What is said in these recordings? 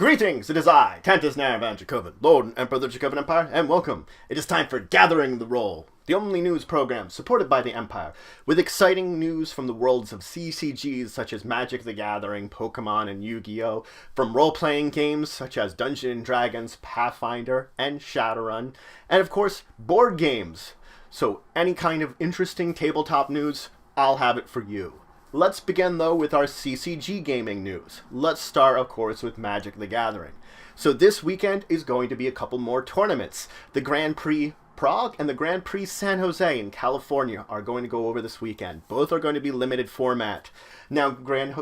Greetings, it is I, Tantus Naravan Dracovin, Lord and Emperor of the Dracovin Empire, and welcome. It is time for Gathering the Roll, the only news program supported by the Empire, with exciting news from the worlds of CCGs such as Magic the Gathering, Pokemon, and Yu-Gi-Oh!, from role-playing games such as Dungeons & Dragons, Pathfinder, and Shadowrun, and of course, board games. So any kind of interesting tabletop news, I'll have it for you. Let's begin, though, with our CCG gaming news. Let's start, of course, with Magic the Gathering. So this weekend is going to be a couple more tournaments. The Grand Prix Prague and the Grand Prix San Jose in California are going to go over this weekend. Both are going to be limited format. Now, Grand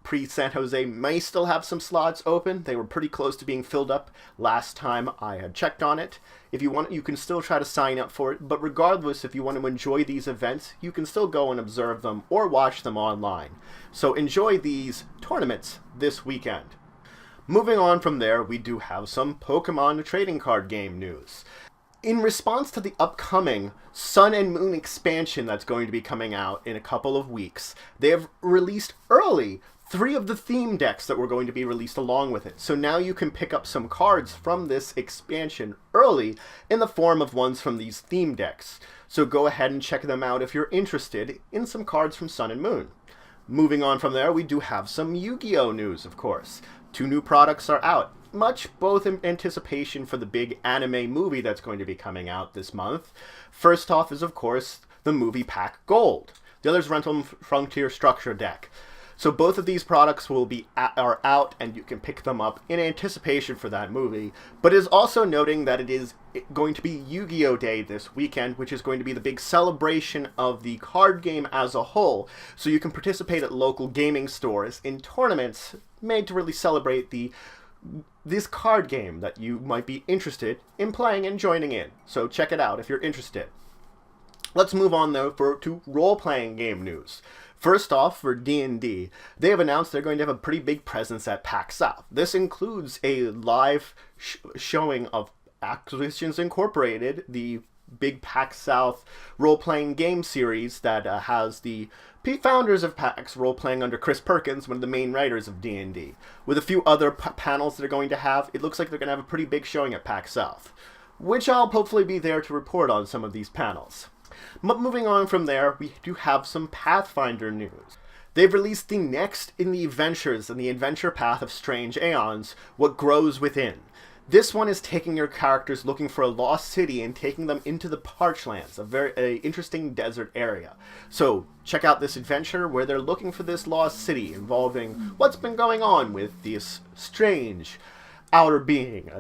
Prix San Jose may still have some slots open. They were pretty close to being filled up last time I had checked on it. If you want, you can still try to sign up for it, but regardless, if you want to enjoy these events, you can still go and observe them or watch them online. So enjoy these tournaments this weekend. Moving on from there, we do have some Pokemon trading card game news. In response to the upcoming Sun and Moon expansion that's going to be coming out in a couple of weeks, they have released early 3 of the theme decks that were going to be released along with it. So now you can pick up some cards from this expansion early in the form of ones from these theme decks. So go ahead and check them out if you're interested in some cards from Sun and Moon. Moving on from there, we do have some Yu-Gi-Oh! News, of course. 2 new products are out, much both in anticipation for the big anime movie that's going to be coming out this month. First off is, of course, the movie pack Gold. The other is Rental Frontier Structure deck. So both of these products are out, and you can pick them up in anticipation for that movie. But it is also noting that it is going to be Yu-Gi-Oh! Day this weekend, which is going to be the big celebration of the card game as a whole. So you can participate at local gaming stores in tournaments made to really celebrate this card game that you might be interested in playing and joining in. So check it out if you're interested. Let's move on, though, to role-playing game news. First off, for D&D, they have announced they're going to have a pretty big presence at PAX South. This includes a live showing of Acquisitions Incorporated, the big PAX South role-playing game series that has the founders of PAX role-playing under Chris Perkins, one of the main writers of D&D. With a few other panels that they're going to have, it looks like they're going to have a pretty big showing at PAX South, which I'll hopefully be there to report on some of these panels. But moving on from there, we do have some Pathfinder news. They've released the next in the adventures in the adventure path of Strange Aeons, What Grows Within. This one is taking your characters looking for a lost city and taking them into the Parchlands, a very interesting desert area. So check out this adventure where they're looking for this lost city involving what's been going on with this strange outer being.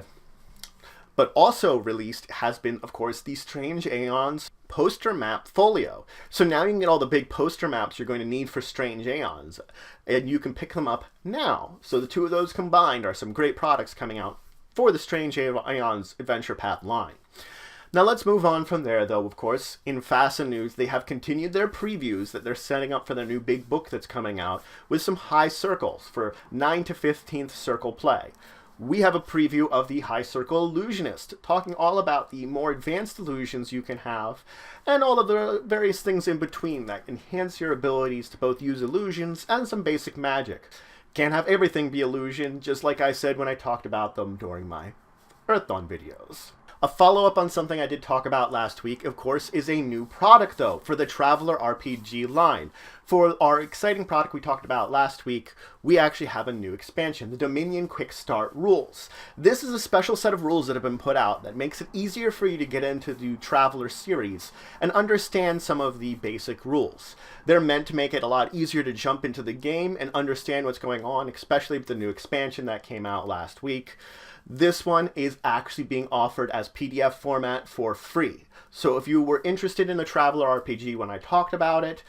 But also released has been, of course, the Strange Aeons poster map folio. So now you can get all the big poster maps you're going to need for Strange Aeons, and you can pick them up now. So the 2 of those combined are some great products coming out for the Strange Aeons Adventure Path line. Now let's move on from there, though, of course. In Fasten News, they have continued their previews that they're setting up for their new big book that's coming out with some high circles for 9 to 15th circle play. We have a preview of the High Circle Illusionist, talking all about the more advanced illusions you can have, and all of the various things in between that enhance your abilities to both use illusions and some basic magic. Can't have everything be illusion, just like I said when I talked about them during my Earthdawn videos. A follow-up on something I did talk about last week, of course, is a new product, though, for the Traveler RPG line. For our exciting product we talked about last week, we actually have a new expansion, the Dominion Quick Start Rules. This is a special set of rules that have been put out that makes it easier for you to get into the Traveler series and understand some of the basic rules. They're meant to make it a lot easier to jump into the game and understand what's going on, especially with the new expansion that came out last week. This one is actually being offered as PDF format for free. So if you were interested in the Traveler RPG when I talked about it,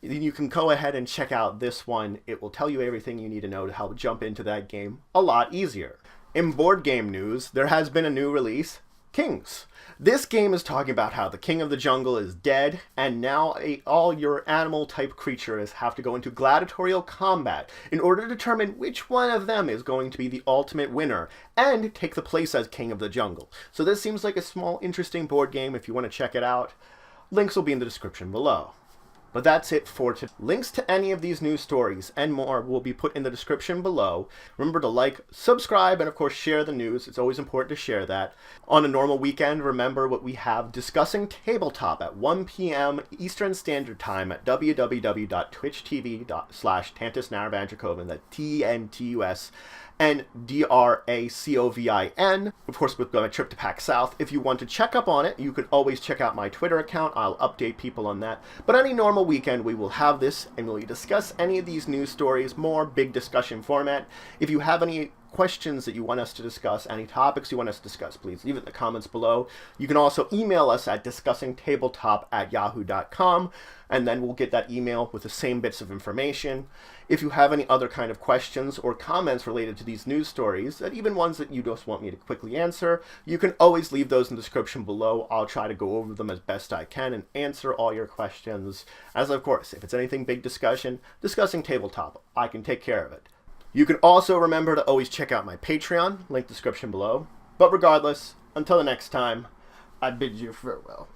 you can go ahead and check out this one. It will tell you everything you need to know to help jump into that game a lot easier. In board game news, there has been a new release, Kings. This game is talking about how the king of the jungle is dead, and now all your animal-type creatures have to go into gladiatorial combat in order to determine which one of them is going to be the ultimate winner and take the place as king of the jungle. So this seems like a small, interesting board game if you want to check it out. Links will be in the description below. But that's it for today. Links to any of these news stories and more will be put in the description below. Remember to like, subscribe, and of course share the news. It's always important to share that. On a normal weekend, remember what we have discussing Tabletop at 1 p.m. Eastern Standard Time at www.twitchtv.com/TantusNarravanDracovin. That's TNTUS. And DRACOVIN. Of course, with my trip to PAX South. If you want to check up on it, you can always check out my Twitter account. I'll update people on that. But any normal weekend, we will have this, and we'll discuss any of these news stories, more big discussion format. If you have any questions that you want us to discuss, any topics you want us to discuss, please leave it in the comments below. You can also email us at discussingtabletop@yahoo.com, and then we'll get that email with the same bits of information. If you have any other kind of questions or comments related to these news stories, and even ones that you just want me to quickly answer, you can always leave those in the description below. I'll try to go over them as best I can and answer all your questions. As of course, if it's anything big discussing Tabletop, I can take care of it. You can also remember to always check out my Patreon, link description below. But regardless, until the next time, I bid you farewell.